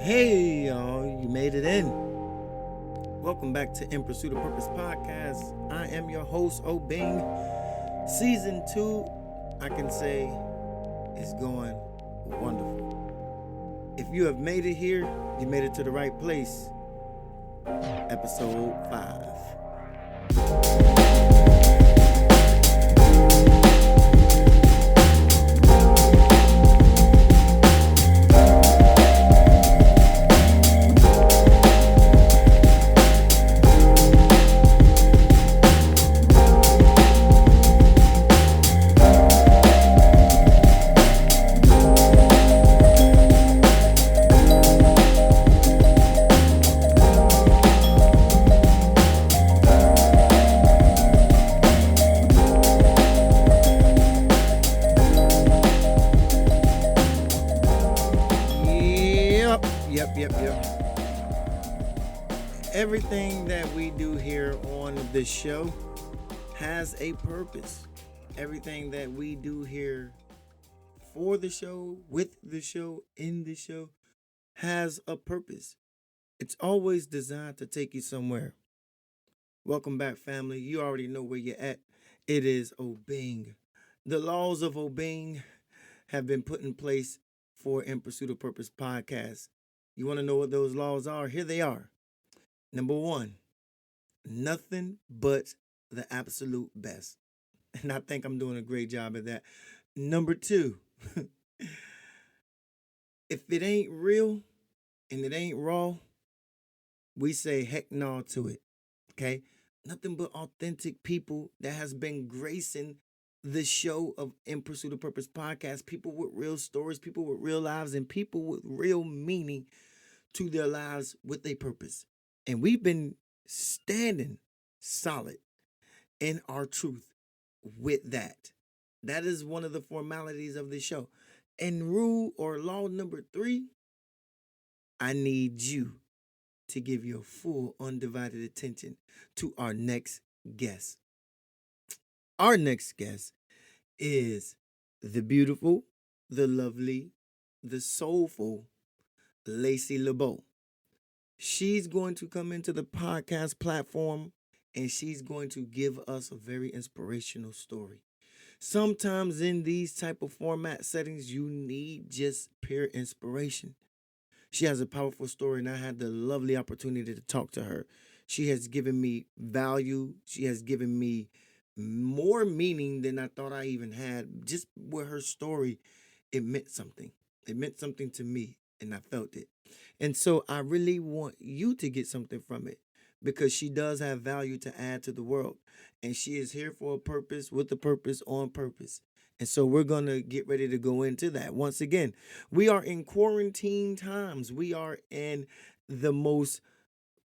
Hey, y'all, you made it in. Welcome back to In Pursuit of Purpose podcast. I am your host, Obing. Season 2, I can say, is going wonderful. If you have made it here, you made it to the right place. Episode 5. Yep. Everything that we do here on this show has a purpose. Everything that we do here for the show, with the show, in the show, has a purpose. It's always designed to take you somewhere. Welcome back, family. You already know where you're at. It is obeying. The laws of obeying have been put in place for In Pursuit of Purpose podcast. You want to know what those laws are? Here they are. Number 1, nothing but the absolute best. And I think I'm doing a great job at that. Number 2, if it ain't real and it ain't raw, we say heck no to it. Okay? Nothing but authentic people that has been gracing the show of In Pursuit of Purpose podcast. People with real stories, people with real lives, and people with real meaning to their lives with a purpose. And we've been standing solid in our truth with that. That is one of the formalities of the show. And rule or law number 3, I need you to give your full undivided attention to our next guest. Our next guest is the beautiful, the lovely, the soulful Lacee Le Beau. She's going to come into the podcast platform and she's going to give us a very inspirational story. Sometimes in these type of format settings, you need just pure inspiration. She has a powerful story, and I had the lovely opportunity to talk to her. She has given me value. She has given me more meaning than I thought I even had. Just with her story, it meant something. It meant something to me, and I felt it. And so I really want you to get something from it because she does have value to add to the world. And she is here for a purpose, with a purpose, on purpose. And so we're going to get ready to go into that. Once again, we are in quarantine times. We are in the most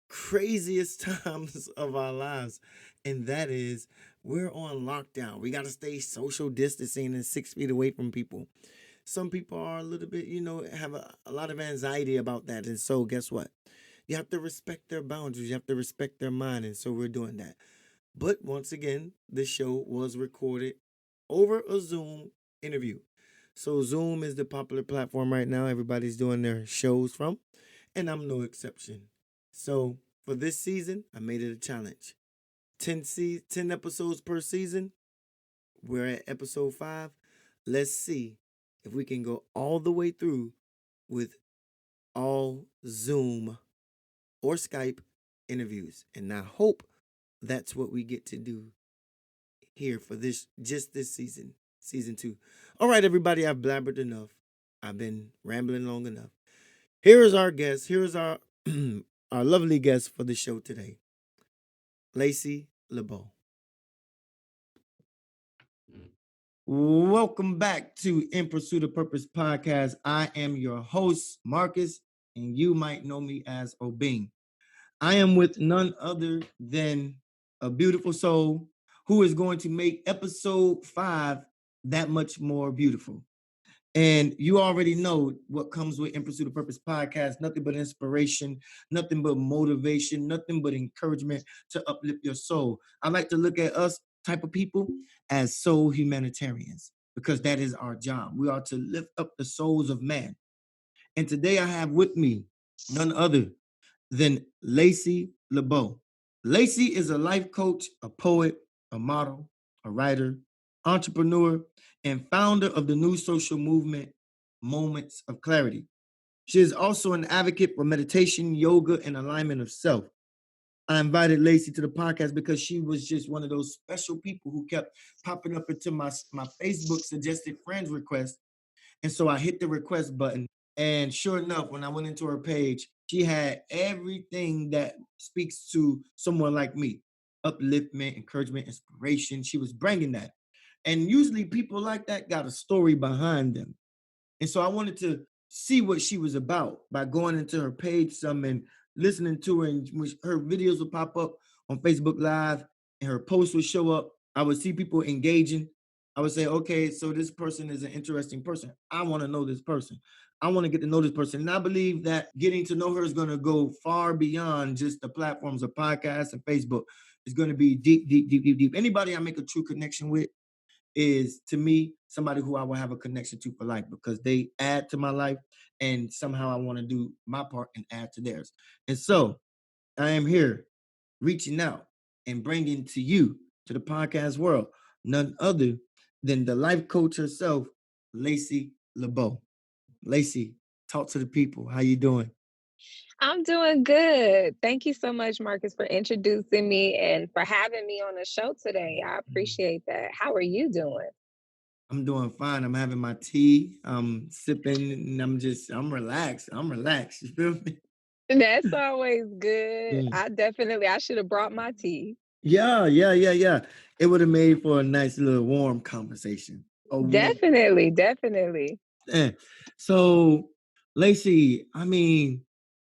craziest times of our lives. And that is, we're on lockdown. We got to stay social distancing and 6 feet away from people. Some people are a little bit, have a lot of anxiety about that. And so guess what? You have to respect their boundaries. You have to respect their mind. And so we're doing that. But once again, the show was recorded over a Zoom interview. So Zoom is the popular platform right now. Everybody's doing their shows from, and I'm no exception. So for this season, I made it a challenge. 10 episodes per season. We're at episode 5. Let's see if we can go all the way through with all Zoom or Skype interviews. And I hope that's what we get to do here for this season 2. All right, everybody, I've blabbered enough. I've been rambling long enough. Here is our guest. Here is our our lovely guest for the show today, Lacee Le Beau. Welcome back to In Pursuit of Purpose podcast. I am your host, Marcus, and you might know me as Obing. I am with none other than a beautiful soul who is going to make episode 5 that much more beautiful. And you already know what comes with In Pursuit of Purpose podcast. Nothing but inspiration, nothing but motivation, nothing but encouragement to uplift your soul. I like to look at us type of people as soul humanitarians because that is our job. We are to lift up the souls of man. And today I have with me none other than Lacee Le Beau. Lacey is a life coach, a poet, a model, a writer, entrepreneur, and founder of the new social movement, Moments of Clarity. She is also an advocate for meditation, yoga, and alignment of self. I invited Lacey to the podcast because she was just one of those special people who kept popping up into my Facebook suggested friends request. And so I hit the request button. And sure enough, when I went into her page, she had everything that speaks to someone like me: upliftment, encouragement, inspiration. She was bringing that. And usually people like that got a story behind them. And so I wanted to see what she was about by going into her page some and listening to her. And her videos would pop up on Facebook Live and her posts would show up. I would see people engaging. I would say, okay, so this person is an interesting person. I want to know this person. I want to get to know this person. And I believe that getting to know her is going to go far beyond just the platforms of podcasts and Facebook. It's going to be deep, deep, deep, deep, deep. Anybody I make a true connection with is, to me, somebody who I will have a connection to for life because they add to my life and somehow I want to do my part and add to theirs. And so I am here reaching out and bringing to you, to the podcast world, none other than the life coach herself, Lacee Le Beau. Lacey, talk to the people. How you doing? I'm doing good. Thank you so much, Marcus, for introducing me and for having me on the show today. I appreciate that. How are you doing? I'm doing fine. I'm having my tea. I'm sipping and I'm relaxed. I'm relaxed. You feel me? That's always good. Mm. I should have brought my tea. Yeah, yeah, yeah, yeah. It would have made for a nice little warm conversation. A warm. Definitely, definitely. Eh. So, Lacey, I mean,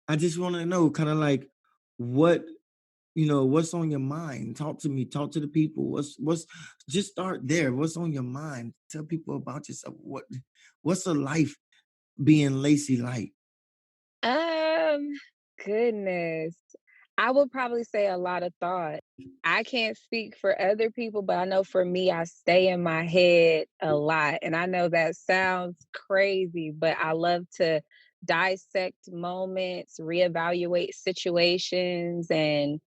I just want to know kind of like what what's on your mind. Talk to me, talk to the people. What's just start there. What's on your mind? Tell people about yourself. What's a life being Lacey like? Um, Goodness. I would probably say a lot of thought. I can't speak for other people, but I know for me, I stay in my head a lot. And I know that sounds crazy, but I love to dissect moments, reevaluate situations, and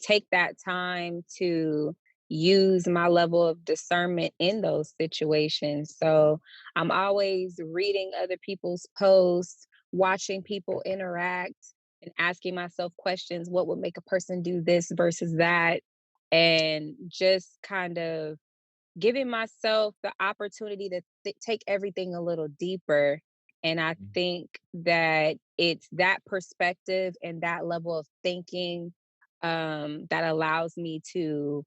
take that time to use my level of discernment in those situations. So I'm always reading other people's posts, watching people interact and asking myself questions: what would make a person do this versus that? And just kind of giving myself the opportunity to take everything a little deeper. And I think that it's that perspective and that level of thinking that allows me to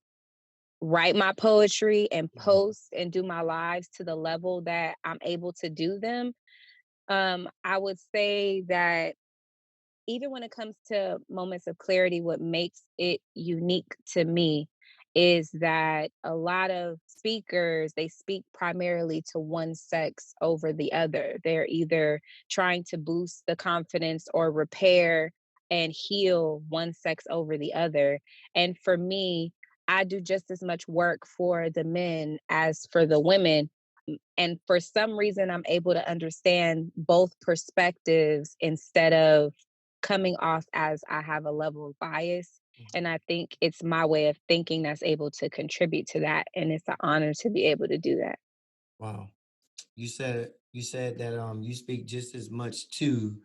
write my poetry and post and do my lives to the level that I'm able to do them. I would say that even when it comes to moments of clarity, what makes it unique to me is that a lot of speakers, they speak primarily to one sex over the other. They're either trying to boost the confidence or repair and heal one sex over the other. And for me, I do just as much work for the men as for the women. And for some reason, I'm able to understand both perspectives instead of coming off as I have a level of bias. And I think it's my way of thinking that's able to contribute to that. And it's an honor to be able to do that. Wow. You said that you speak just as much to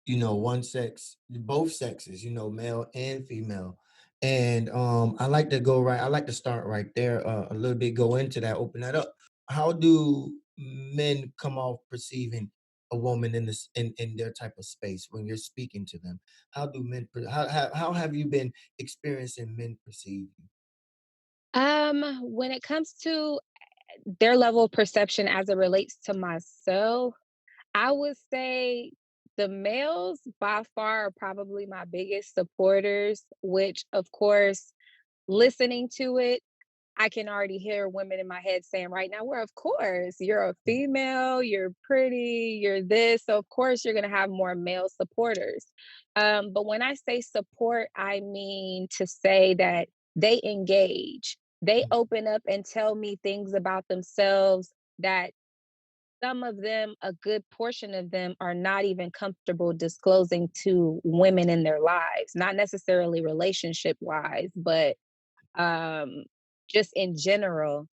one sex, both sexes, male and female. And I like to start right there, a little bit, go into that, open that up. How do men come off perceiving a woman in this in their type of space when you're speaking to them? How do how have you been experiencing men perceive you? When it comes to their level of perception as it relates to myself, I would say the males by far are probably my biggest supporters, which of course, listening to it, I can already hear women in my head saying right now, well, of course, you're a female, you're pretty, you're this. So, of course, you're going to have more male supporters. But when I say support, I mean to say that they engage, they open up and tell me things about themselves that some of them, a good portion of them, are not even comfortable disclosing to women in their lives, not necessarily relationship wise, but um, just in general,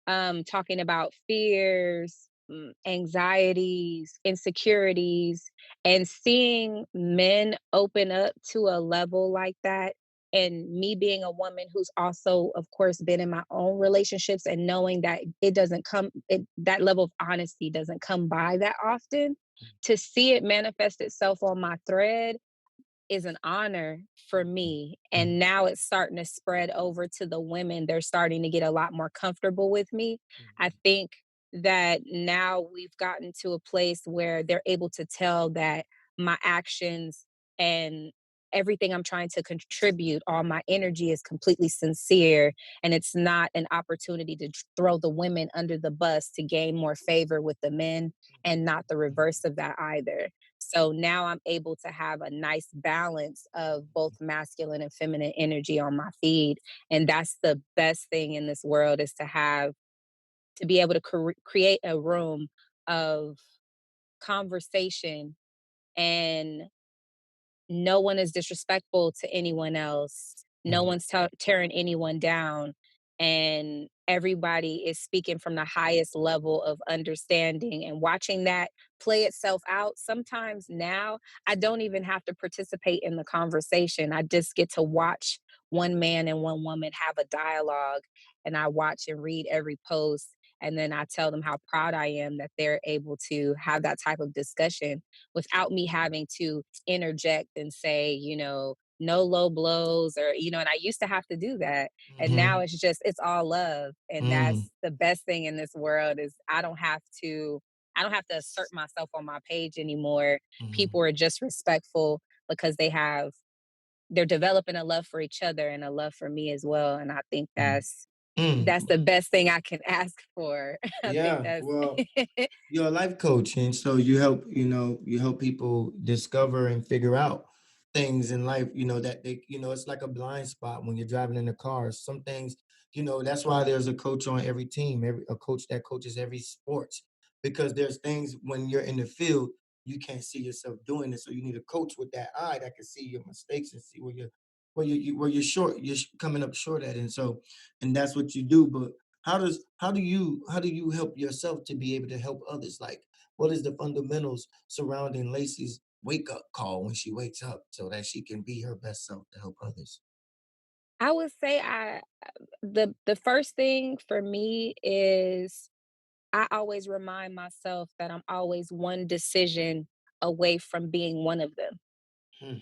talking about fears, anxieties, insecurities, and seeing men open up to a level like that. And me being a woman who's also, of course, been in my own relationships and knowing that it doesn't come, that level of honesty doesn't come by that often. To see it manifest itself on my thread is an honor for me. Mm, And now it's starting to spread over to the women. They're starting to get a lot more comfortable with me. I mm, think that now we've gotten to a place where they're able to tell that my actions and everything I'm trying to contribute, all my energy is completely sincere. And it's not an opportunity to throw the women under the bus to gain more favor with the men, and not the reverse of that either. So now I'm able to have a nice balance of both masculine and feminine energy on my feed. And that's the best thing in this world, is to have, to be able to create a room of conversation, and no one is disrespectful to anyone else. No mm, one's tearing anyone down. And everybody is speaking from the highest level of understanding, and watching that play itself out. Sometimes now I don't even have to participate in the conversation. I just get to watch one man and one woman have a dialogue, and I watch and read every post. And then I tell them how proud I am that they're able to have that type of discussion without me having to interject and say, no low blows, or, and I used to have to do that. And now mhm, it's all love. And mm, that's the best thing in this world, is I don't have to assert myself on my page anymore. mhm, People are just respectful because they're developing a love for each other and a love for me as well. And I think mm, that's mm. the best thing I can ask for. I think Yeah, that's well, you're a life coach, and so you help people discover and figure out things in life, that it's like a blind spot when you're driving in the car. Some things, that's why there's a coach on every team, a coach that coaches every sport, because there's things when you're in the field you can't see yourself doing it, so you need a coach with that eye that can see your mistakes and see where you're short, coming up short at, and that's what you do. But how do you help yourself to be able to help others? Like, what is the fundamentals surrounding Lacey's wake up call when she wakes up so that she can be her best self to help others? I would say the first thing for me is I always remind myself that I'm always one decision away from being one of them. Hmm,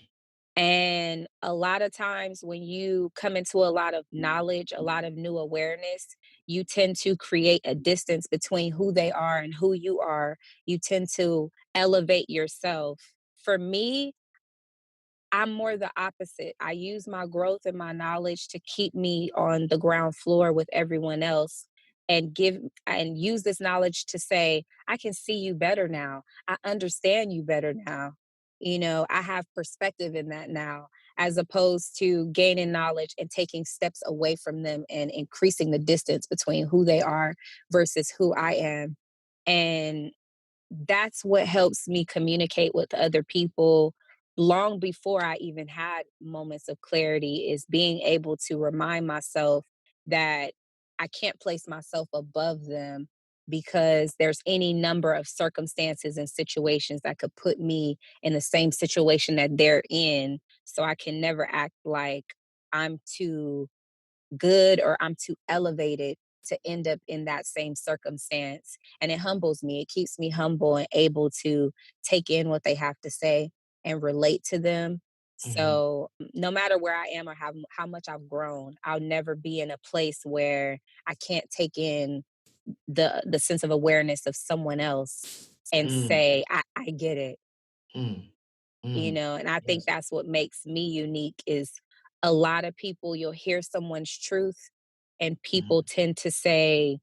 And a lot of times when you come into a lot of knowledge, a lot of new awareness, you tend to create a distance between who they are and who you are. You tend to elevate yourself. For me, I'm more the opposite. I use my growth and my knowledge to keep me on the ground floor with everyone else, and use this knowledge to say, I can see you better now. I understand you better now. I have perspective in that now, as opposed to gaining knowledge and taking steps away from them and increasing the distance between who they are versus who I am. And that's what helps me communicate with other people long before I even had moments of clarity, is being able to remind myself that I can't place myself above them, because there's any number of circumstances and situations that could put me in the same situation that they're in. So I can never act like I'm too good or I'm too elevated to end up in that same circumstance. And it humbles me. It keeps me humble and able to take in what they have to say and relate to them. mhm, So no matter where I am or how much I've grown, I'll never be in a place where I can't take in the sense of awareness of someone else and mm, say, I get it. mm, mm. And I think Yes. that's what makes me unique, is a lot of people, you'll hear someone's truth and people Mhm, tend to say,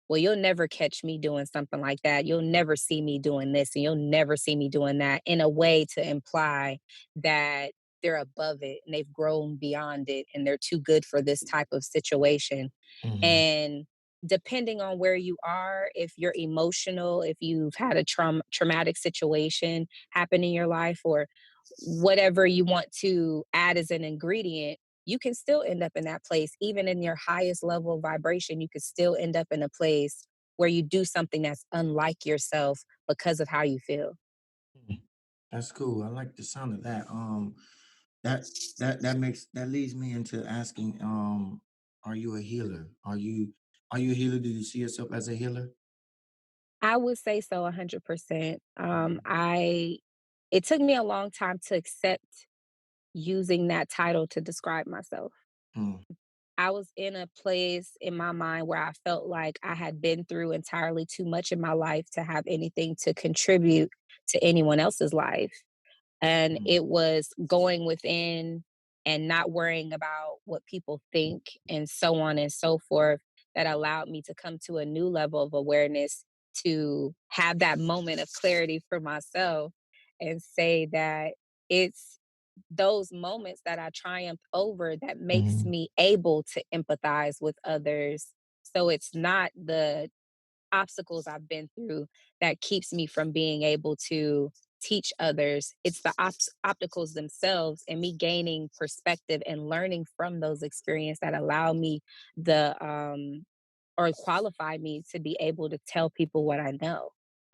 well, you'll never catch me doing something like that. You'll never see me doing this, and you'll never see me doing that, in a way to imply that they're above it and they've grown beyond it and they're too good for this type of situation. mhm, And depending on where you are, if you're emotional, if you've had a traumatic situation happen in your life, or whatever you want to add as an ingredient, you can still end up in that place. Even in your highest level of vibration, you could still end up in a place where you do something that's unlike yourself because of how you feel. Mm, that's cool. I like the sound of that. That that leads me into asking, are you a healer? Are you a healer? Do you see yourself as a healer? I would say so 100%. Mhm. It took me a long time to accept using that title to describe myself. Mm, I was in a place in my mind where I felt like I had been through entirely too much in my life to have anything to contribute to anyone else's life. And mm, it was going within and not worrying about what people think and so on and so forth that allowed me to come to a new level of awareness, to have that moment of clarity for myself and say that it's those moments that I triumphed over that makes mhm. me able to empathize with others. So it's not the obstacles I've been through that keeps me from being able to teach others. It's the obstacles themselves and me gaining perspective and learning from those experiences that allow me the or qualify me to be able to tell people what I know.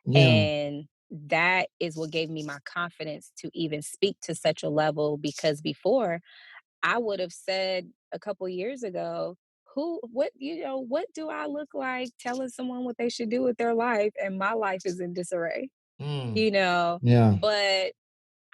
Yeah. And that is what gave me my confidence to even speak to such a level, because before I would have said a couple years ago, what do I look like telling someone what they should do with their life and my life is in disarray, Mm, you know? yeah. But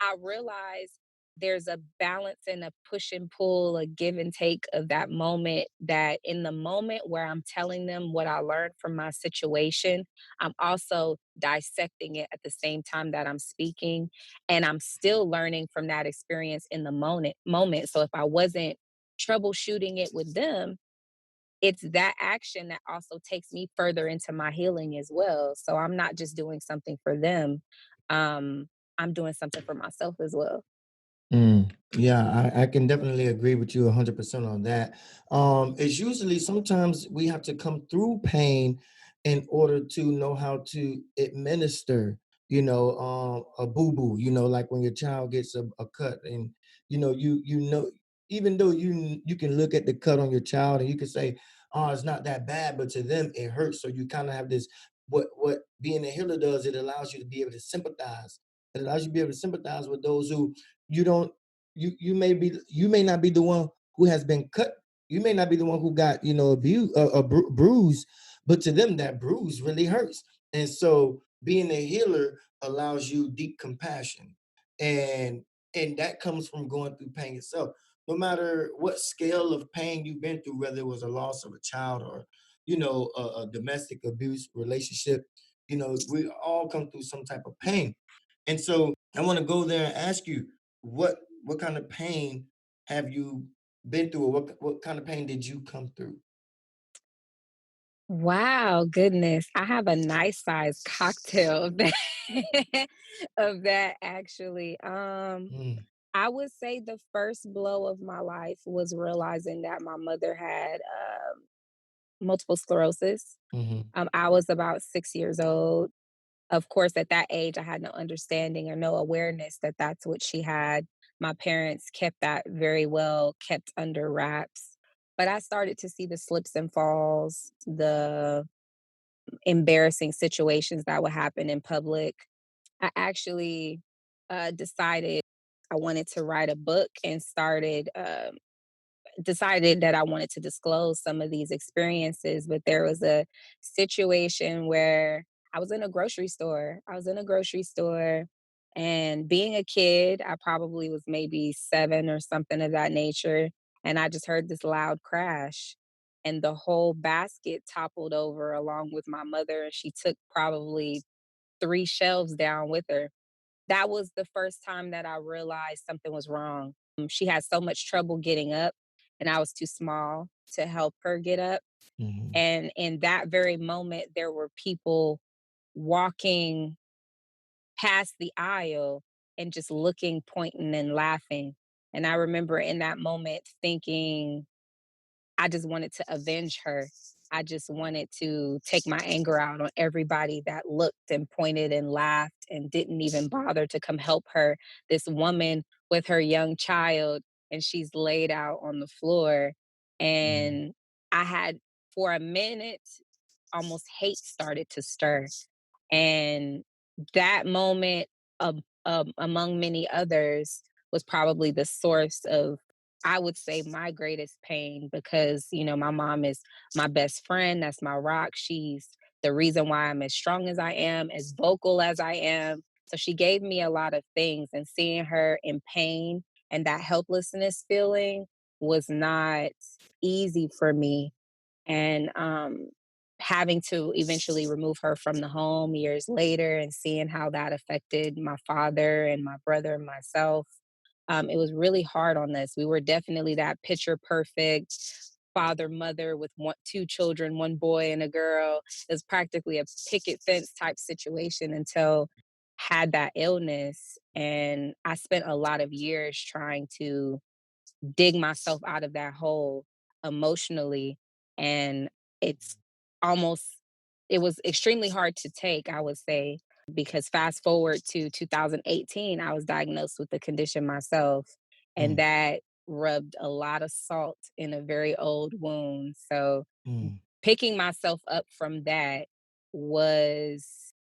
I realize there's a balance and a push and pull, a give and take of that moment, that in the moment where I'm telling them what I learned from my situation, I'm also dissecting it at the same time that I'm speaking. And I'm still learning from that experience in the moment. So if I wasn't troubleshooting it with them, it's that action that also takes me further into my healing as well. So I'm not just doing something for them. Um, I'm doing something for myself as well. Mm, yeah, I can definitely agree with you 100% on that. It's usually sometimes we have to come through pain in order to know how to administer, a boo-boo, like when your child gets a cut and, even though you can look at the cut on your child and you can say, oh, it's not that bad, but to them it hurts. So you kind of have this, what being a healer does, it allows you to be able to sympathize. It allows you to be able to sympathize with those who you don't you may not be the one who has been cut. You may not be the one who got abused, bruise, but to them that bruise really hurts. And so being a healer allows you deep compassion, and that comes from going through pain itself. No matter what scale of pain you've been through, whether it was a loss of a child or a domestic abuse relationship, we all come through some type of pain. And so I want to go there and ask you, what kind of pain have you been through, or what kind of pain did you come through? Wow, goodness. I have a nice size cocktail of that of that actually. Mm, I would say the first blow of my life was realizing that my mother had multiple sclerosis. mhm, I was about 6 years old. Of course, at that age, I had no understanding or no awareness that that's what she had. My parents kept that very well kept under wraps. But I started to see the slips and falls, the embarrassing situations that would happen in public. I actually decided I wanted to write a book and decided that I wanted to disclose some of these experiences. But there was a situation where I was in a grocery store. I was in a grocery store, and being a kid, I probably was maybe 7 or something of that nature. And I just heard this loud crash, and the whole basket toppled over along with my mother. And she took probably 3 shelves down with her. That was the first time that I realized something was wrong. She had so much trouble getting up, and I was too small to help her get up. mhm, And in that very moment, there were people walking past the aisle and just looking, pointing, and laughing. And I remember in that moment thinking, I just wanted to avenge her. I just wanted to take my anger out on everybody that looked and pointed and laughed and didn't even bother to come help her. This woman with her young child, and she's laid out on the floor. Mm, And I had, for a minute, almost hate started to stir. And that moment, among many others, was probably the source of, I would say, my greatest pain, because, my mom is my best friend. That's my rock. She's the reason why I'm as strong as I am, as vocal as I am. So she gave me a lot of things, and seeing her in pain and that helplessness feeling was not easy for me. And having to eventually remove her from the home years later and seeing how that affected my father and my brother and myself, it was really hard on us. We were definitely that picture perfect father mother with two children, one boy and a girl. It was practically a picket fence type situation until had that illness. And I spent a lot of years trying to dig myself out of that hole emotionally. And it's almost, it was extremely hard to take, I would say, because fast forward to 2018, I was diagnosed with the condition myself. And mm, that rubbed a lot of salt in a very old wound. So mm, picking myself up from that was,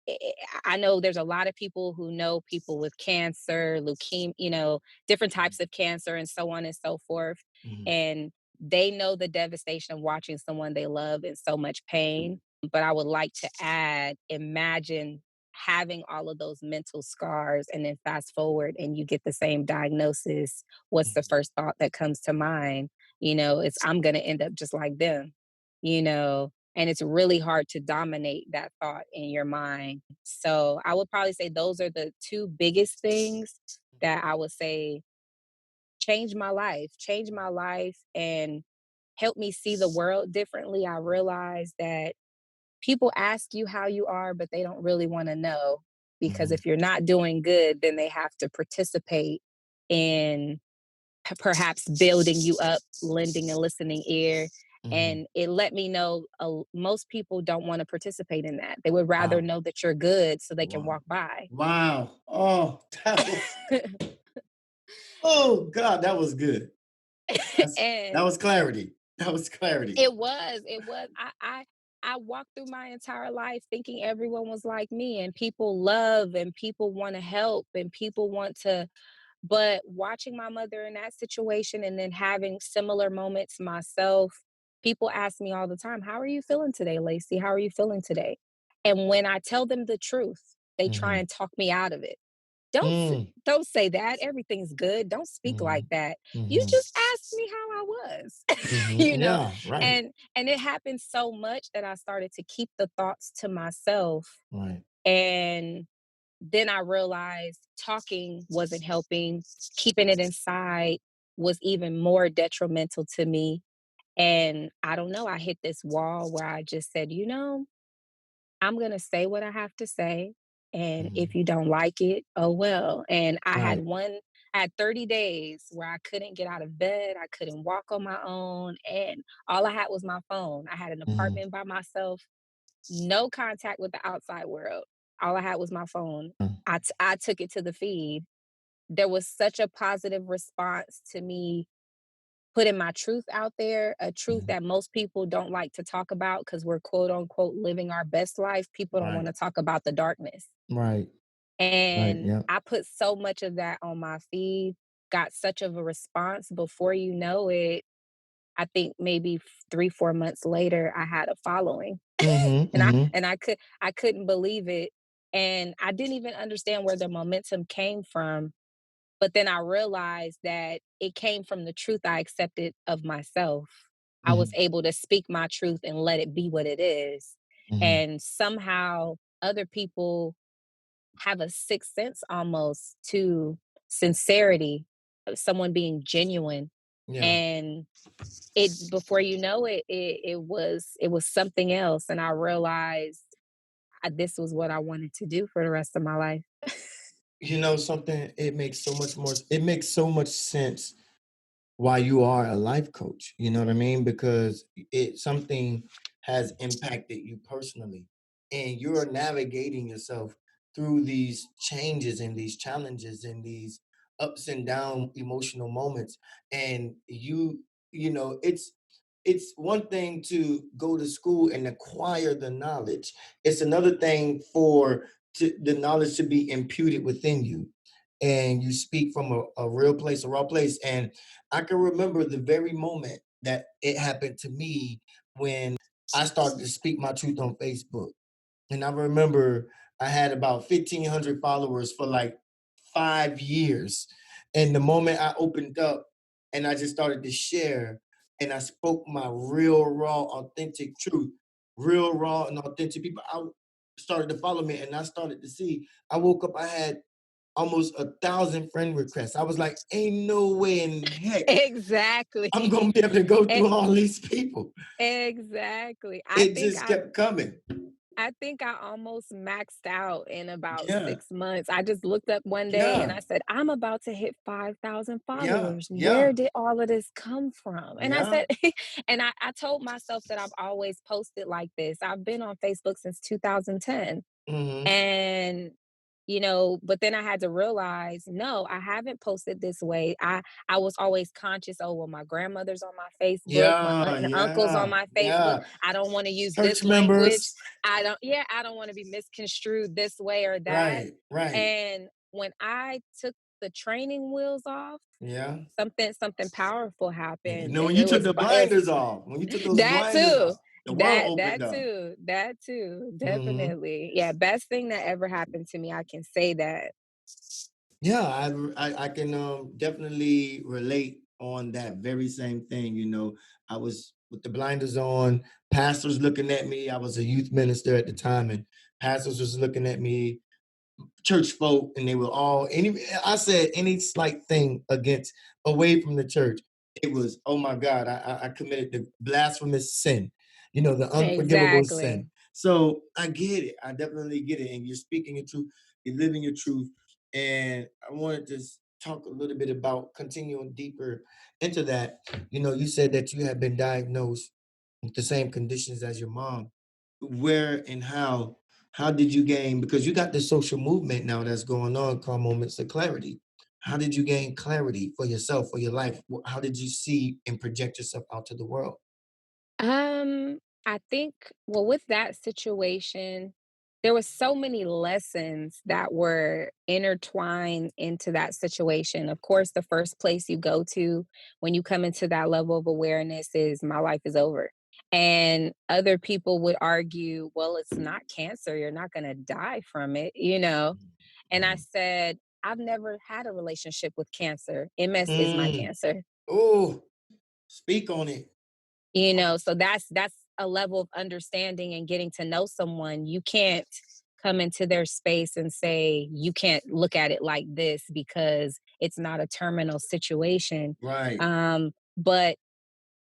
I know there's a lot of people who know people with cancer, leukemia, different types of cancer and so on and so forth. mm, And they know the devastation of watching someone they love in so much pain. But I would like to add, imagine having all of those mental scars and then fast forward and you get the same diagnosis. What's the first thought that comes to mind? It's, I'm going to end up just like them, and it's really hard to dominate that thought in your mind. So I would probably say those are the two biggest things that I would say change my life and help me see the world differently. I realized that people ask you how you are, but they don't really want to know, because mhm, if you're not doing good, then they have to participate in perhaps building you up, lending a listening ear. mhm. And it let me know most people don't want to participate in that. They would rather Wow. know that you're good so they can Wow. walk by. Wow. Oh, that was, oh God, that was good. That And was clarity. That was clarity. it was. I walked through my entire life thinking everyone was like me, and people love and people want to help and people want to. But watching my mother in that situation and then having similar moments myself, people ask me all the time, "How are you feeling today, Lacey? How are you feeling today?" And when I tell them the truth, they try Mhm, and talk me out of it. Don't s- mm, don't say that. Everything's good. Don't speak like mhm, that. You mhm, just asked me how I was. mhm. you know, Yeah, right, and it happened so much that I started to keep the thoughts to myself. right. And then I realized talking wasn't helping, keeping it inside was even more detrimental to me. And I don't know, I hit this wall where I just said, I'm going to say what I have to say. And if Mhm. you don't like it, oh well. And Right. I had 30 days where I couldn't get out of bed. I couldn't walk on my own. And all I had was my phone. I had an Mhm, apartment by myself, no contact with the outside world. All I had was my phone. mm, I took it to the feed. There was such a positive response to me putting my truth out there, a truth mhm. that most people don't like to talk about because we're quote unquote living our best life. People don't want Right, to talk about the darkness. right, right, And yep. I put so much of that on my feed, got such of a response. Before you know it, I think maybe 3, 4 months later, I had a following. Mhm, And I mhm, and I could I couldn't believe it. And I didn't even understand where the momentum came from. But then I realized that it came from the truth I accepted of myself. I was mhm, able to speak my truth and let it be what it is. mhm. And somehow other people have a sixth sense almost to sincerity of someone being genuine. Yeah. And it, before you know it, it was something else. And I realized this was what I wanted to do for the rest of my life. You know something? It makes so much sense why you are a life coach. You know what I mean? Because it something has impacted you personally. And you're navigating yourself through these changes and these challenges and these ups and down emotional moments. And you know, it's one thing to go to school and acquire the knowledge. It's another thing for the knowledge to be imputed within you. And you speak from a real place, a raw place. And I can remember the very moment that it happened to me when I started to speak my truth on Facebook. And I remember I had about 1,500 followers for like 5 years. And the moment I opened up and I just started to share and I spoke my real, raw, authentic truth, real, raw, and authentic people, I started to follow me and I started to see. I woke up, I had almost 1,000 friend requests. I was like, ain't no way in heck Exactly. I'm gonna be able to go E through all these people. exactly. It just kept coming. I think I almost maxed out in about Yeah, 6 months. I just looked up one day and yeah, I said, "I'm about to hit 5,000 yeah, followers. yeah, Where did all of this come from?" And I yeah. said and I told myself that I've always posted like this. I've been on Facebook since 2010. Mhm. And, but then I had to realize, no, I haven't posted this way. I was always conscious, oh, well, my grandmother's on my Facebook, my aunt Yeah, and uncle's on yeah, my Facebook. yeah. I don't want to use Church this language. members. I don't want to be misconstrued this way or that. Right, right. And when I took the training wheels off, Yeah. something powerful You happened. know, when And you took the it was blinders off, when you took those that blinders too. off, the world opened up. That too, Mhm. definitely. Yeah, best thing that ever happened to me, I can say that. Yeah, I can definitely relate on that very same thing. You know, I was with the blinders on, pastors looking at me. I was a youth minister at the time, and pastors was looking at me, church folk, and they were all any. I said any slight thing against away from the church, it was, oh my God, I committed the blasphemous sin, you know, the unforgivable Exactly. sin. So I get it. I definitely get it. And you're speaking your truth, you're living your truth. And I wanted to talk a little bit about continuing deeper into that. You know, you said that you had been diagnosed with the same conditions as your mom. Where and how did you gain, because you got this social movement now that's going on called Moments of Clarity. How did you gain clarity for yourself, for your life? How did you see and project yourself out to the world? Um, I think, well, with that situation, there was so many lessons that were intertwined into that situation. Of course, the first place you go to when you come into that level of awareness is my life is over. And other people would argue, well, it's not cancer. You're not going to die from it. And I Mm. said, I've never had a relationship with cancer. MS is my Mm. cancer. Oh, speak on it. So that's a level of understanding and getting to know someone. You can't come into their space and say you can't look at it like this because it's not a terminal situation. Right. But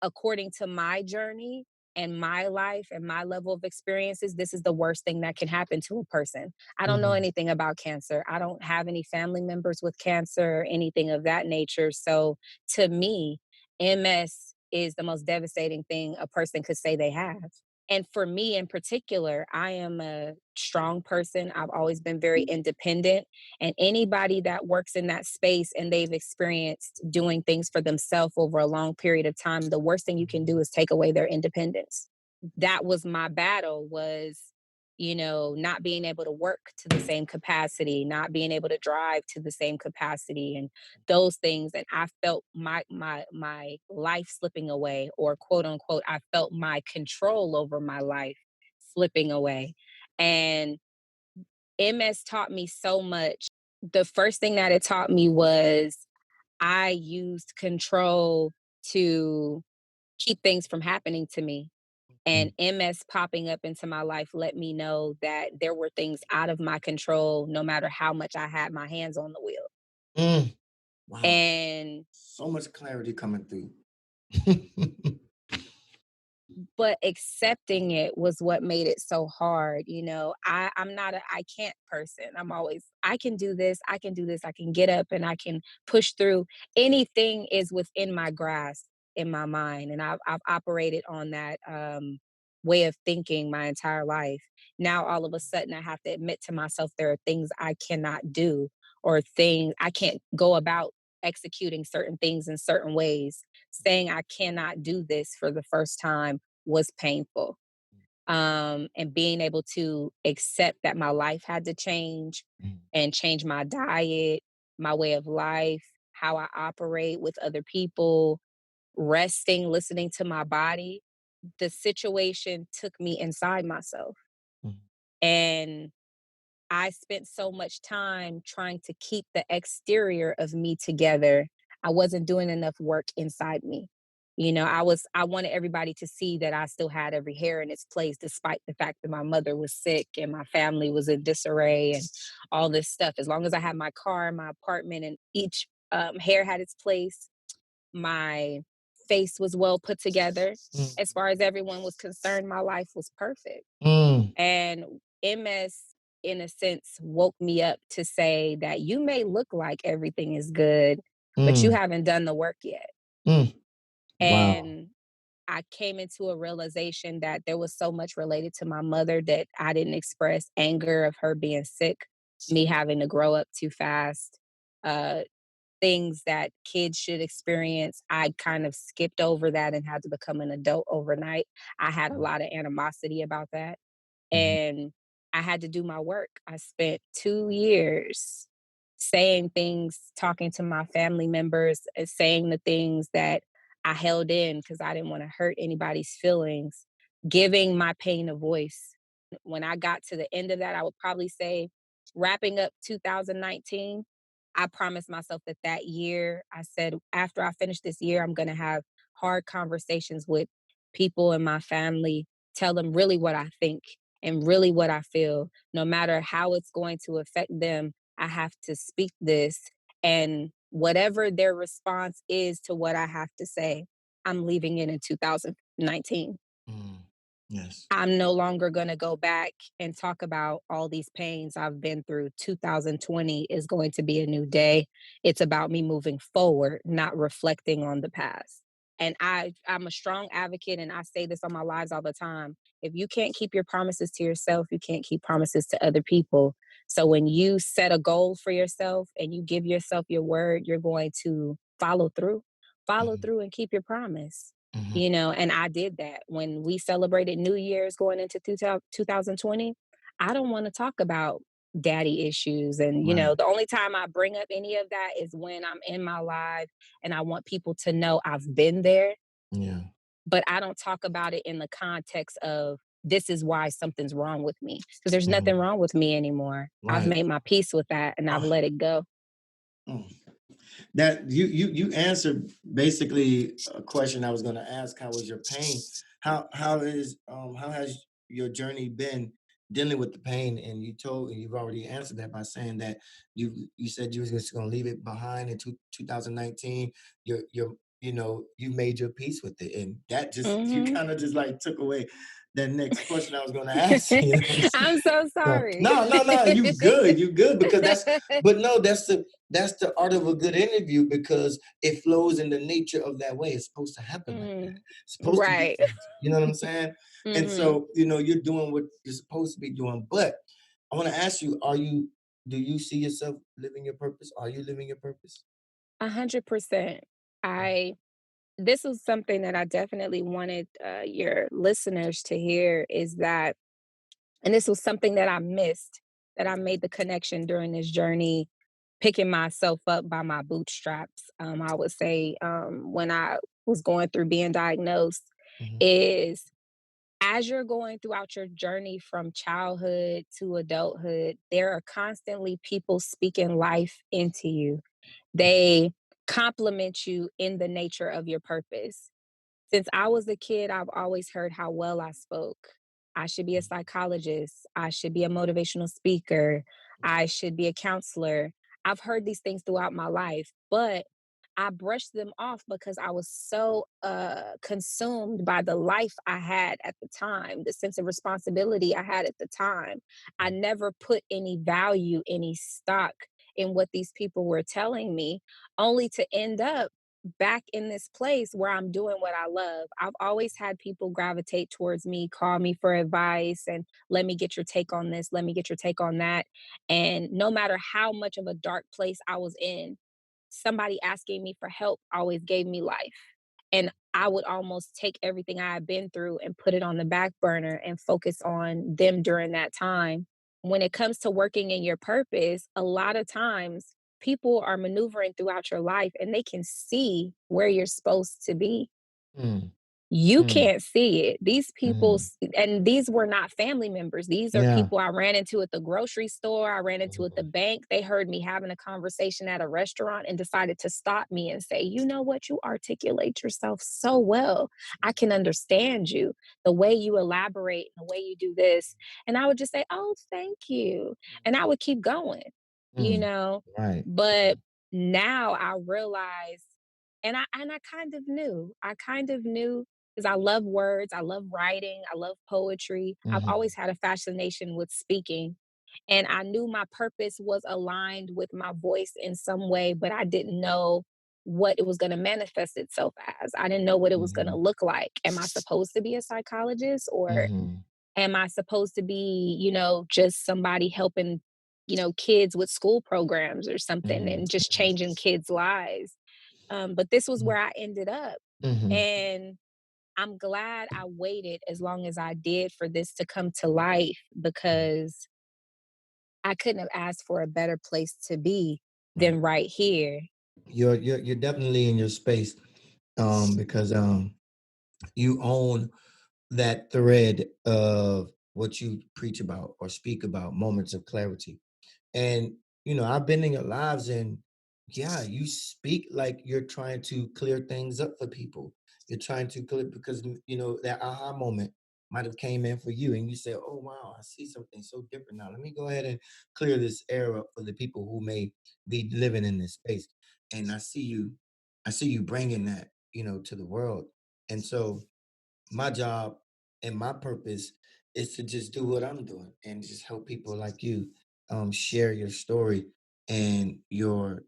according to my journey and my life and my level of experiences, this is the worst thing that can happen to a person. I don't know Mhm. anything about cancer. I don't have any family members with cancer or anything of that nature. So to me, MS is the most devastating thing a person could say they have. And for me in particular, I am a strong person. I've always been very independent. And anybody that works in that space and they've experienced doing things for themselves over a long period of time, the worst thing you can do is take away their independence. That was my battle was, not being able to work to the same capacity, not being able to drive to the same capacity and those things. And I felt my life slipping away, or quote unquote, I felt my control over my life slipping away. And MS taught me so much. The first thing that it taught me was I used control to keep things from happening to me. And MS popping up into my life let me know that there were things out of my control, no matter how much I had my hands on the wheel. Mm. Wow. And So much clarity coming through. but accepting it was what made it so hard. I'm not a I can't person. I'm always, I can do this, I can do this, I can get up and I can push through. Anything is within my grasp in my mind. And I've operated on that way of thinking my entire life. Now, all of a sudden, I have to admit to myself there are things I cannot do, or things I can't go about executing certain things in certain ways. Saying I cannot do this for the first time was painful. And being able to accept that my life had to change Mm, and change my diet, my way of life, how I operate with other people, resting, listening to my body. The situation took me inside myself. mm, And I spent so much time trying to keep the exterior of me together. I wasn't doing enough work inside me. I wanted everybody to see that I still had every hair in its place, despite the fact that my mother was sick and my family was in disarray and all this stuff. As long as I had my car, my apartment, and each hair had its place, my face was well put together. mm, As far as everyone was concerned, my life was perfect. mm, And MS, in a sense, woke me up to say that you may look like everything is good, but you mm, haven't done the work yet. mm. Wow. And I came into a realization that there was so much related to my mother that I didn't express: anger of her being sick, me having to grow up too fast, uh, things that kids should experience. I kind of skipped over that and had to become an adult overnight. I had a lot of animosity about that, Mhm, and I had to do my work. I spent 2 years saying things, talking to my family members, saying the things that I held in because I didn't wanna hurt anybody's feelings, giving my pain a voice. When I got to the end of that, I would probably say, wrapping up 2019, I promised myself that that year, I said, "After I finish this year, I'm gonna have hard conversations with people in my family, tell them really what I think and really what I feel. No matter how it's going to affect them, I have to speak this. And whatever their response is to what I have to say, I'm leaving it in 2019. mm. Yes. I'm no longer going to go back and talk about all these pains I've been through. 2020 is going to be a new day. It's about me moving forward, not reflecting on the past. And I'm a strong advocate, and I say this on my lives all the time. If you can't keep your promises to yourself, you can't keep promises to other people. So when you set a goal for yourself and you give yourself your word, you're going to follow Mhm, through and keep your promise. mhm. And I did that. When we celebrated New Year's going into 2020, I don't want to talk about daddy issues. And, Right. the only time I bring up any of that is when I'm in my live and I want people to know I've been there, Yeah. but I don't talk about it in the context of this is why something's wrong with me. Because there's nothing Mhm. wrong with me anymore. I've Right. made my peace with that and I've Ah, let it go. mm. That you answered basically a question I was going to ask. How was your pain? How has your journey been dealing with the pain? And you've already answered that by saying that you said you was just going to leave it behind in 2019. You made your peace with it, and that just you Hmm. kind of just like took away that next question I was going to ask. You know what I'm saying? I'm so So, sorry. no, you good because but no, that's the art of a good interview because it flows in the nature of that way. It's supposed to happen like that. Mm, It's supposed to be right. easy. You know what I'm saying? And Hmm. so, you're doing what you're supposed to be doing. But I want to ask you, do you see yourself living your purpose? Are you living your purpose? 100%. I This was something that I definitely wanted your listeners to hear is that, and this was something that I missed, that I made the connection during this journey, picking myself up by my bootstraps. I would say when I was going through being diagnosed, Mhm. is as you're going throughout your journey from childhood to adulthood, there are constantly people speaking life into you. They compliment you in the nature of your purpose. Since I was a kid, I've always heard how well I spoke. I should be a psychologist. I should be a motivational speaker. I should be a counselor. I've heard these things throughout my life, but I brushed them off because I was so consumed by the life I had at the time, the sense of responsibility I had at the time. I never put any value, any stock in what these people were telling me, only to end up back in this place where I'm doing what I love. I've always had people gravitate towards me, call me for advice, and let me get your take on this, let me get your take on that. And no matter how much of a dark place I was in, somebody asking me for help always gave me life. And I would almost take everything I had been through and put it on the back burner and focus on them during that time. When it comes to working in your purpose, a lot of times people are maneuvering throughout your life and they can see where you're supposed to be. Mm, You mm, can't see it. These people mm. and these were not family members. These are Yeah. people I ran into at the grocery store, I ran into at the Mhm. bank. They heard me having a conversation at a restaurant and decided to stop me and say, "You know what? You articulate yourself so well. I can understand you. The way you elaborate and the way you do this." And I would just say, "Oh, thank you." And I would keep going, you Mm. know? Right. But now I realize and I kind of knew. I kind of knew 'cause I love words, I love writing, I love poetry. I've Mhm. always had a fascination with speaking, and I knew my purpose was aligned with my voice in some way, but I didn't know what it was gonna manifest itself as. I didn't know what it was gonna Mhm. look like. Am I supposed to be a psychologist, or Mhm. am I supposed to be, just somebody helping, kids with school programs or something Mhm. and just changing kids' lives? But this was Mhm. where I ended up, Mhm. and I'm glad I waited as long as I did for this to come to life Mhm. because I couldn't have asked for a better place to be Right. than right here. You're definitely in your space, because you own that thread of what you preach about or speak about, moments of clarity. And I've been in your lives, and yeah, you speak like you're trying to clear things up for people. You're trying to clear because that aha moment might have came in for you, and you say, "Oh wow, I see something so different now. Let me go ahead and clear this air up for the people who may be living in this space." And I see you bringing that to the world. And so my job and my purpose is to just do what I'm doing and just help people like you share your story and your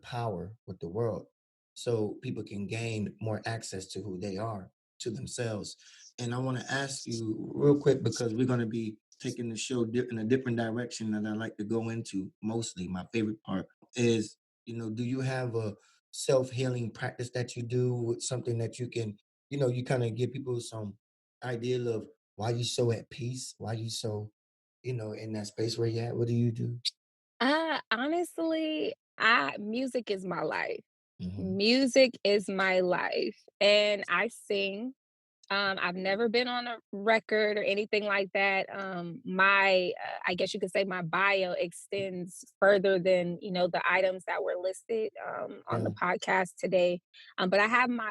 power with the world, so people can gain more access to who they are, to themselves. And I want to ask you real quick, because we're going to be taking the show in a different direction that I like to go into. Mostly my favorite part is, do you have a self-healing practice that you do, with something that you can you kind of give people some idea of why you so at peace, why you so, in that space where you at? What do you do? Honestly, I music is my life. Hmm. Music is my life, and I sing. I've never been on a record or anything like that. I guess you could say my bio extends further than the items that were listed on Yeah. the podcast today. But I'm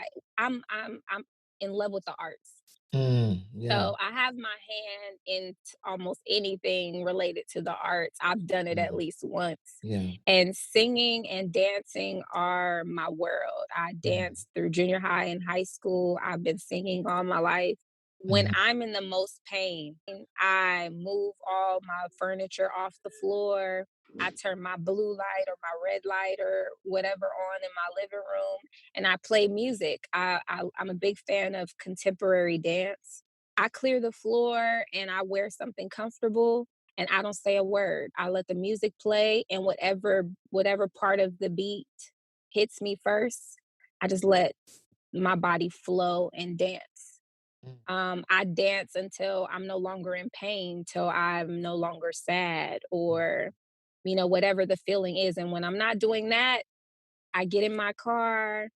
in love with the arts. Yeah. So I have my hand in almost anything related to the arts. I've done it at Mm, least once. yeah. And singing and dancing are my world. I Mm, danced through junior high and high school. I've been singing all my life. When mhm, I'm in the most pain, I move all my furniture off the floor. I turn my blue light or my red light or whatever on in my living room, and I play music. I'm a big fan of contemporary dance. I clear the floor and I wear something comfortable and I don't say a word. I let the music play, and whatever part of the beat hits me first, I just let my body flow and dance. mm, I dance until I'm no longer in pain, till I'm no longer sad, or whatever the feeling is. And when I'm not doing that, I get in my car,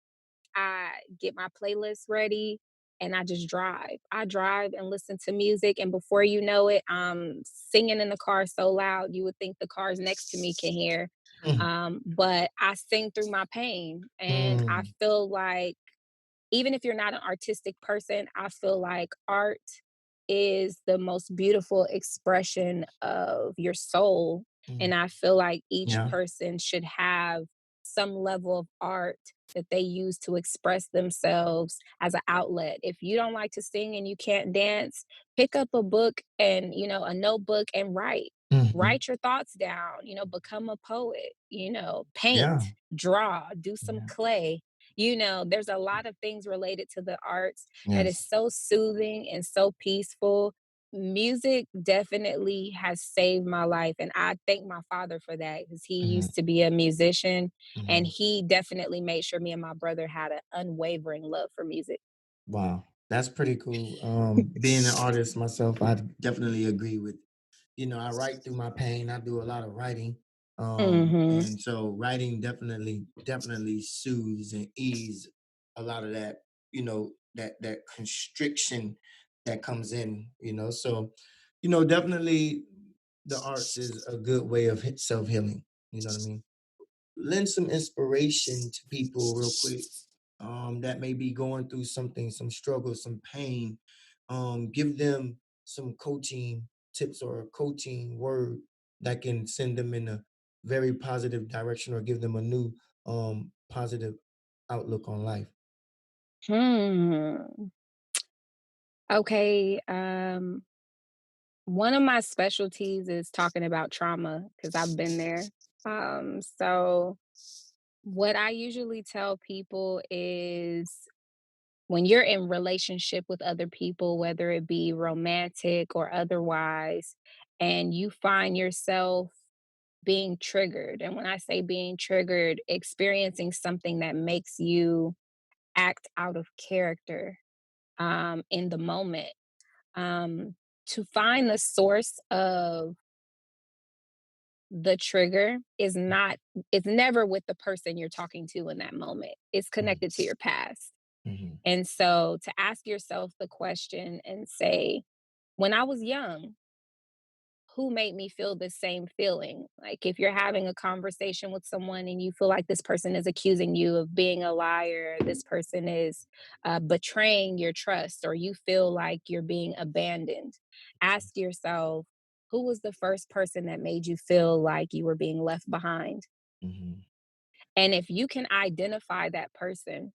I get my playlist ready, and I just drive. I drive and listen to music, and before you know it, I'm singing in the car so loud you would think the cars next to me can hear. mm, But I sing through my pain, and I mm, feel like even if you're not an artistic person, I feel like art is the most beautiful expression of your soul. mm. And I feel like each Yeah. person should have some level of art that they use to express themselves as an outlet. If you don't like to sing and you can't dance, pick up a book and, a notebook and write. Mhm. Write your thoughts down, become a poet, paint, Yeah. draw, do some Yeah. clay. there's a lot of things related to the arts that is Yes. so soothing and so peaceful. Music definitely has saved my life, and I thank my father for that because he Hmm. used to be a musician, and Hmm. he definitely made sure me and my brother had an unwavering love for music. Wow, that's pretty cool. Being an artist myself, I definitely agree with. I write through my pain. I do a lot of writing, Mhm. and so writing definitely soothes and ease a lot of that. That constriction that comes in. So definitely the arts is a good way of self healing. You know what I mean? Lend some inspiration to people real quick that may be going through something, some struggle, some pain. Give them some coaching tips or a coaching word that can send them in a very positive direction or give them a new positive outlook on life. Hmm. Okay. One of my specialties is talking about trauma because I've been there. So what I usually tell people is when you're in relationship with other people, whether it be romantic or otherwise, and you find yourself being triggered. And when I say being triggered, experiencing something that makes you act out of character in the moment, um, to find the source of the trigger is not, it's never with the person you're talking to in that moment. It's connected to your past. Mm-hmm. And so to ask yourself the question and say, when I was young, who made me feel the same feeling? Like if you're having a conversation with someone and you feel like this person is accusing you of being a liar, this person is betraying your trust, or you feel like you're being abandoned, ask yourself, who was the first person that made you feel like you were being left behind? Mm-hmm. And if you can identify that person,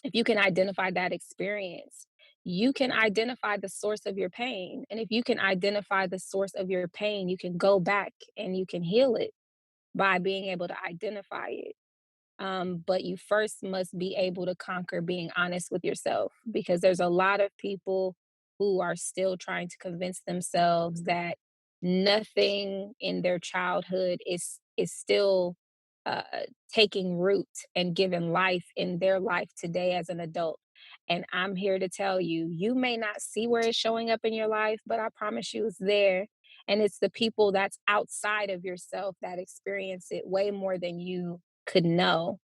if you can identify that experience, you can identify the source of your pain. And if you can identify the source of your pain, you can go back and you can heal it by being able to identify it. But you first must be able to conquer being honest with yourself because there's a lot of people who are still trying to convince themselves that nothing in their childhood is still uh, taking root and giving life in their life today as an adult. And I'm here to tell you, you may not see where it's showing up in your life, but I promise you it's there. And it's the people that's outside of yourself that experience it way more than you could know.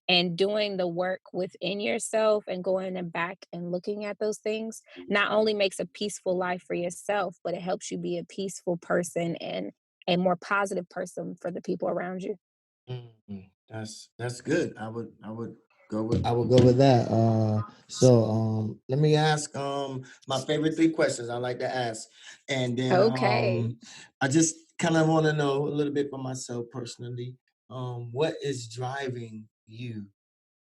And doing the work within yourself and going and back and looking at those things not only makes a peaceful life for yourself, but it helps you be a peaceful person and a more positive person for the people around you. Mhm. That's good. I would go with that. So let me ask my favorite three questions I like to ask. And then Okay. I just kind of want to know a little bit for myself personally. What is driving you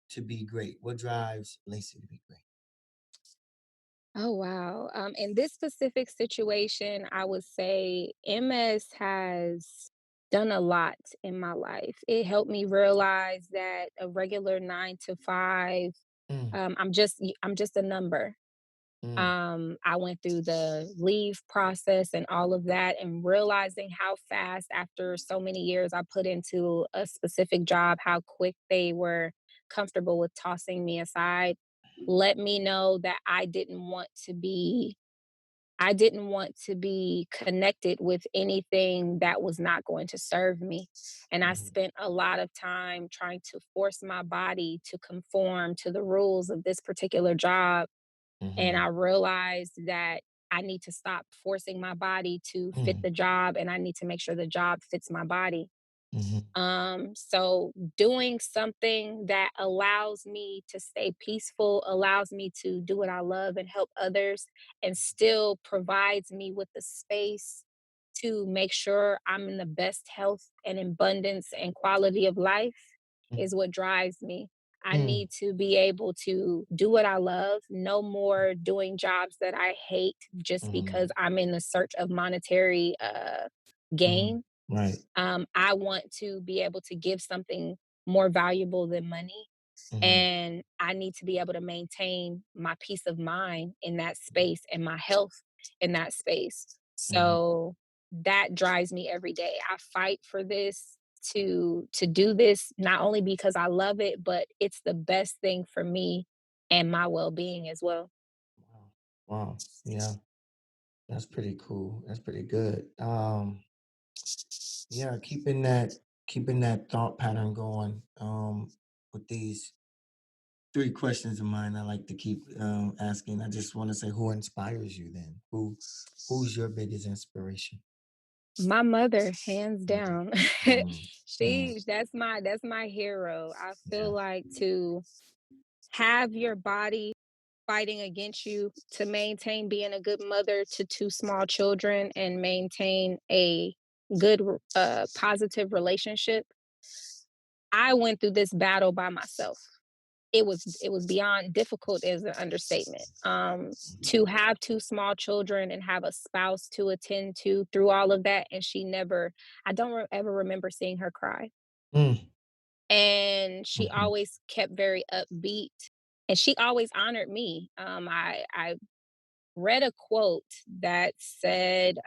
to be great? What drives Lacey to be great? Oh, wow. In this specific situation, I would say MS has done a lot in my life. It helped me realize that a regular 9 to 5, Mm, I'm just a number. mm, I went through the leave process and all of that, and realizing how fast, after so many years I put into a specific job, how quick they were comfortable with tossing me aside, let me know that I didn't want to be connected with anything that was not going to serve me. And I mhm, spent a lot of time trying to force my body to conform to the rules of this particular job, and mhm, I realized that I need to stop forcing my body to fit mhm, the job, and I need to make sure the job fits my body. mhm, So doing something that allows me to stay peaceful, allows me to do what I love and help others, and still provides me with the space to make sure I'm in the best health and abundance and quality of life is what drives me. I mhm, need to be able to do what I love, no more doing jobs that I hate just mhm, because I'm in the search of monetary mhm. gain. Right. I want to be able to give something more valuable than money. Mhm. And I need to be able to maintain my peace of mind in that space and my health in that space. Mhm. So that drives me every day. I fight for this to do this not only because I love it, but it's the best thing for me and my well-being as well. Wow. Wow. Yeah, that's pretty cool. That's pretty good. Yeah, keeping that thought pattern going. With these three questions of mine, I like to keep asking. I just want to say, who inspires you? Then, who's your biggest inspiration? My mother, hands Mm, down. mm, mm. That's my hero. I feel Yeah. like to have your body fighting against you to maintain being a good mother to two small children and maintain a good positive relationship. I went through this battle by myself. It was beyond difficult is an understatement. To have two small children and have a spouse to attend to through all of that, and she never, I don't ever remember seeing her cry. Mm, And she mhm, always kept very upbeat, and she always honored me. I read a quote that said,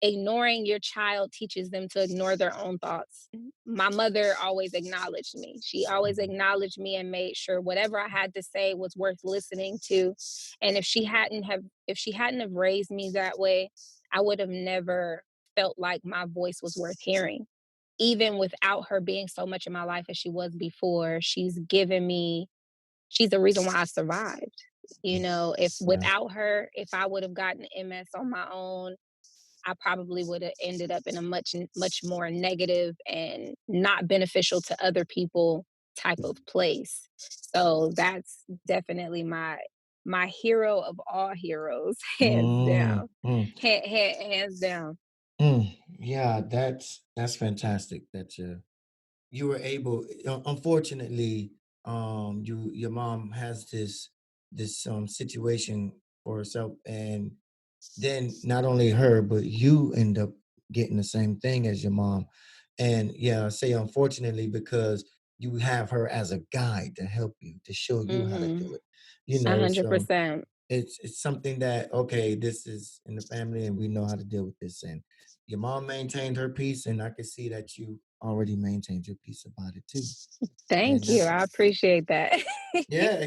ignoring your child teaches them to ignore their own thoughts. My mother always acknowledged me. She always mhm, acknowledged me and made sure whatever I had to say was worth listening to. And if she hadn't have raised me that way, I would have never felt like my voice was worth hearing. Even without her being so much in my life as she was before, she's the reason why I survived. If yeah. without her, if I would have gotten MS on my own, I probably would have ended up in a much, much more negative and not beneficial to other people type of place. So that's definitely my hero of all heroes, hands Mm, down, mm, hands down. yeah, that's fantastic that you were able. Unfortunately, your mom has this situation for herself, and then not only her, but you end up getting the same thing as your mom. And yeah, I say unfortunately because you have her as a guide to help you, to show you how to Hmm. do it. A It's hundred percent. it's something that, okay, this is in the family and we know how to deal with this. And your mom maintained her peace, and I can see that you already maintained your peace about it too. And Thank you. that's I appreciate that. yeah,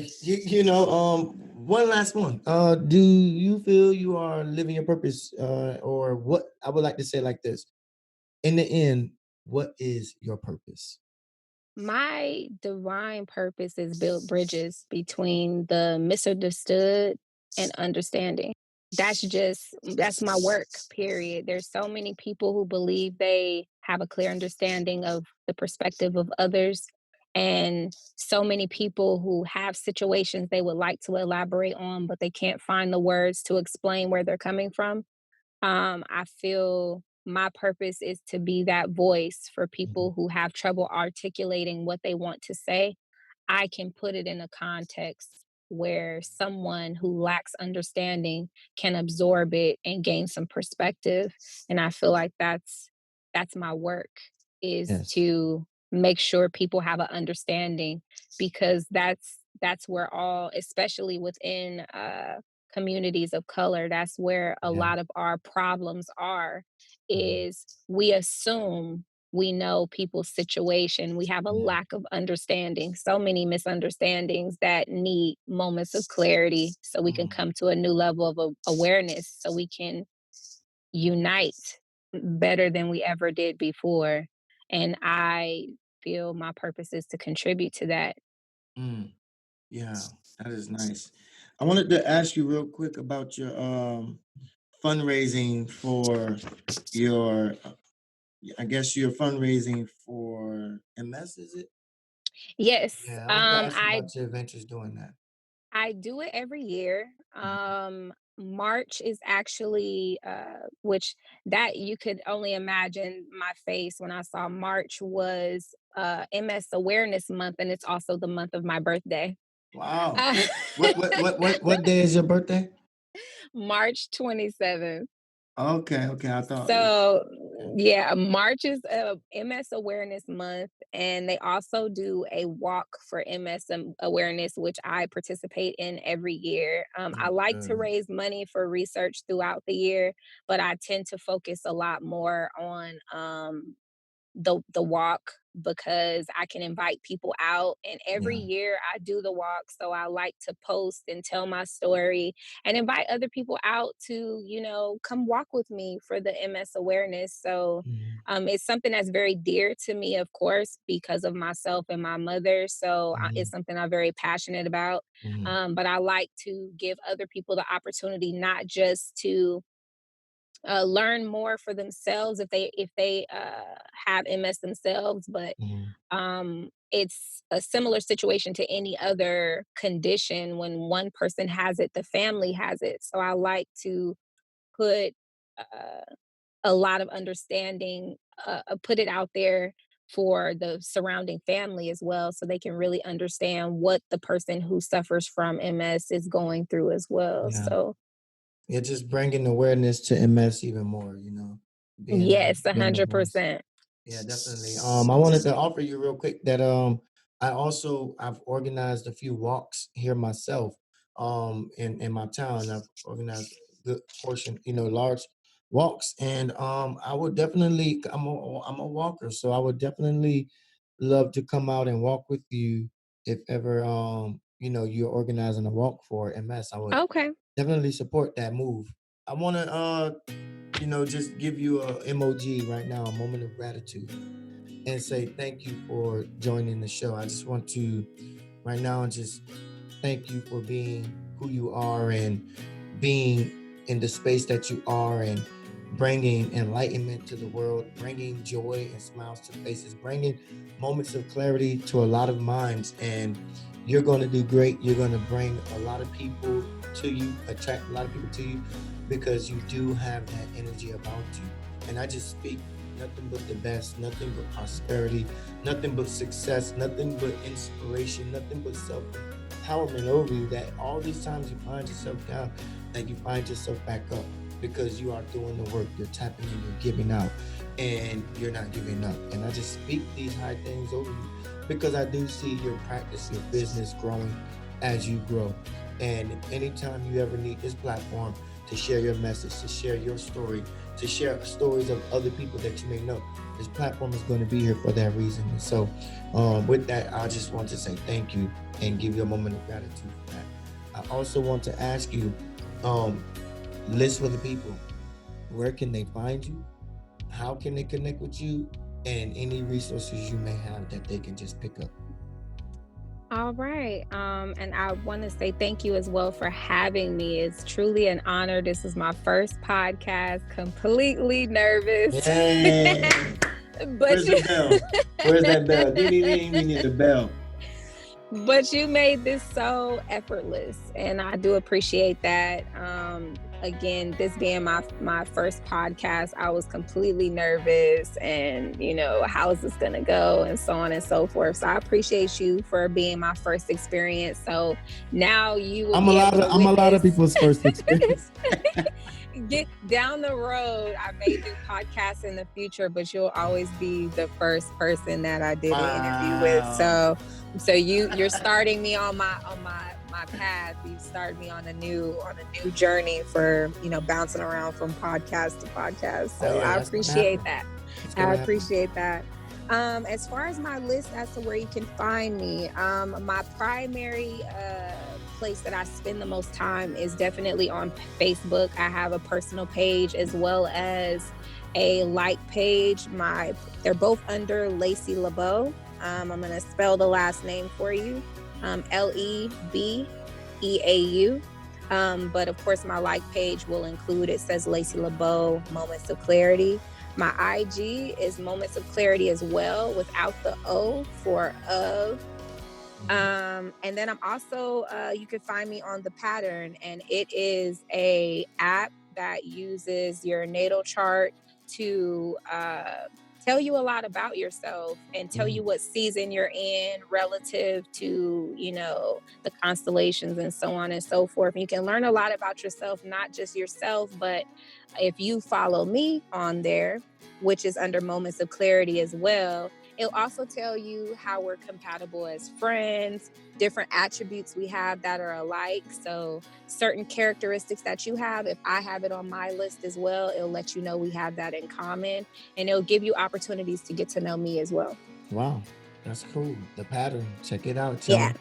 one last one. Do you feel you are living your purpose? Or what I would like to say like this. In the end, what is your purpose? My divine purpose is build bridges between the misunderstood and understanding. That's my work, period. There's so many people who believe they have a clear understanding of the perspective of others, and so many people who have situations they would like to elaborate on, but they can't find the words to explain where they're coming from. I feel my purpose is to be that voice for Mhm. people who have trouble articulating what they want to say. I can put it in a context where someone who lacks understanding can absorb it and gain some perspective. And I feel like that's my work, is Yes. to make sure people have an understanding, because that's where all, especially within communities of color, that's where a Yeah. lot of our problems are, Mhm. is we assume we know people's situation. We have a Yeah. lack of understanding, so many misunderstandings that need moments of clarity so we can Mm, come to a new level of awareness so we can unite better than we ever did before. And I feel my purpose is to contribute to that. Mm, yeah, that is nice. I wanted to ask you real quick about your fundraising for your I guess you're fundraising for MS, is it? Yes, yeah, I wanted to ask I about your adventures doing that. I do it every year. Mhm. March is actually, which that you could only imagine my face when I saw March was MS Awareness Month, and it's also the month of my birthday. Wow. Uh, What day is your birthday? March 27th. Okay, I thought. So Okay. yeah, March is MS Awareness Month, and they also do a walk for MS awareness, which I participate in every year. I like to Good. raise money for research throughout the year, but I tend to focus a lot more on the walk because I can invite people out, and every Yeah. year I do the walk, so I like to post and tell my story and invite other people out to, come walk with me for the MS awareness. So Mhm, it's something that's very dear to me, of course, because of myself and my mother. So it's mhm, something I'm very passionate about. mhm, But I like to give other people the opportunity not just to learn more for themselves if they have MS themselves, but mhm. it's a similar situation to any other condition. When one person has it, the family has it. So I like to put uh, a lot of understanding, put it out there for the surrounding family as well, so they can really understand what the person who suffers from MS is going through as well. Yeah. So Yeah, just bringing awareness to MS even more, yes, a being the hundred voice. percent. Yeah, definitely. I wanted to offer you real quick that I've organized a few walks here myself in my town. I've organized a good portion, large walks, and I would definitely I'm a walker, so I would definitely love to come out and walk with you if ever you're organizing a walk for MS. I would Okay. definitely support that move. I want to just give you a emoji right now, a moment of gratitude, and say thank you for joining the show. I just want to right now just thank you for being who you are and being in the space that you are and bringing enlightenment to the world, bringing joy and smiles to faces, bringing moments of clarity to a lot of minds. And you're going to do great. You're going to bring a lot of people to you, attract a lot of people to you because you do have that energy about you. And I just speak nothing but the best, nothing but prosperity, nothing but success, nothing but inspiration, nothing but self empowerment over you, that all these times you find yourself down, that you find yourself back up because you are doing the work, you're tapping in, you're giving out, and you're not giving up. And I just speak these high things over you because I do see your practice, your business growing as you grow. And anytime you ever need this platform to share your message, to share your story, to share stories of other people that you may know, this platform is going to be here for that reason. And so, with that, I just want to say thank you and give you a moment of gratitude for that. I also want to ask you, um, list for the people, where can they find you? How can they connect with you? And any resources you may have that they can just pick up. All right. And I want to say thank you as well for having me. It's truly an honor. This is my first podcast, completely nervous. Yay! but Where's the you bell? Where's that bell? Ding, ding, ding. We need the bell. but you made this so effortless, and I do appreciate that. Again, this being my first podcast, I was completely nervous, and how is this gonna go, and so on and so forth. So I appreciate you for being my first experience. So now you will be able to I'm a lot witness. of people's first experience. Get down the road. I may do podcasts in the future, but you'll always be the first person that I did an interview with. Wow. So you're starting me on my path. You started me on a new journey for bouncing around from podcast to podcast. Oh So yeah, I that's gonna appreciate happen. that. It's I gonna happen. appreciate that. As far as my list as to where you can find me, my primary place that I spend the most time is definitely on Facebook. I have a personal page as well as a like page. They're both under Lacee Le Beau. I'm gonna spell the last name for you. LeBeau. But of course, my like page will include, it says Lacee Le Beau, Moments of Clarity. My IG is Moments of Clarity as well, without the O for of. And then I'm also, you can find me on The Pattern, and it is a app that uses your natal chart to tell you a lot about yourself and tell you what season you're in relative to, the constellations and so on and so forth. And you can learn a lot about yourself, not just yourself, but if you follow me on there, which is under Moments of Clarity as well, it'll also tell you how we're compatible as friends, different attributes we have that are alike. So certain characteristics that you have, if I have it on my list as well, it'll let you know we have that in common, and it'll give you opportunities to get to know me as well. Wow, that's cool. The pattern. Check it out, y'all. Yeah.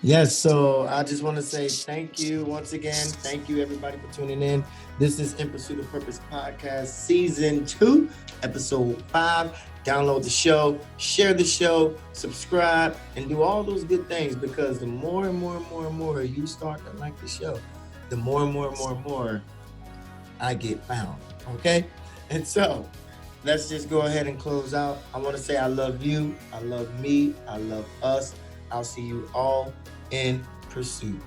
Yes, so I just want to say thank you once again. Thank you, everybody, for tuning in. This is In Pursuit of Purpose Podcast, Season 2, Episode 5. Download the show, share the show, subscribe, and do all those good things, because the more and more and more and more you start to like the show, the more and more and more and more I get found, okay? And so let's just go ahead and close out. I want to say I love you, I love me, I love us. I'll see you all in pursuit.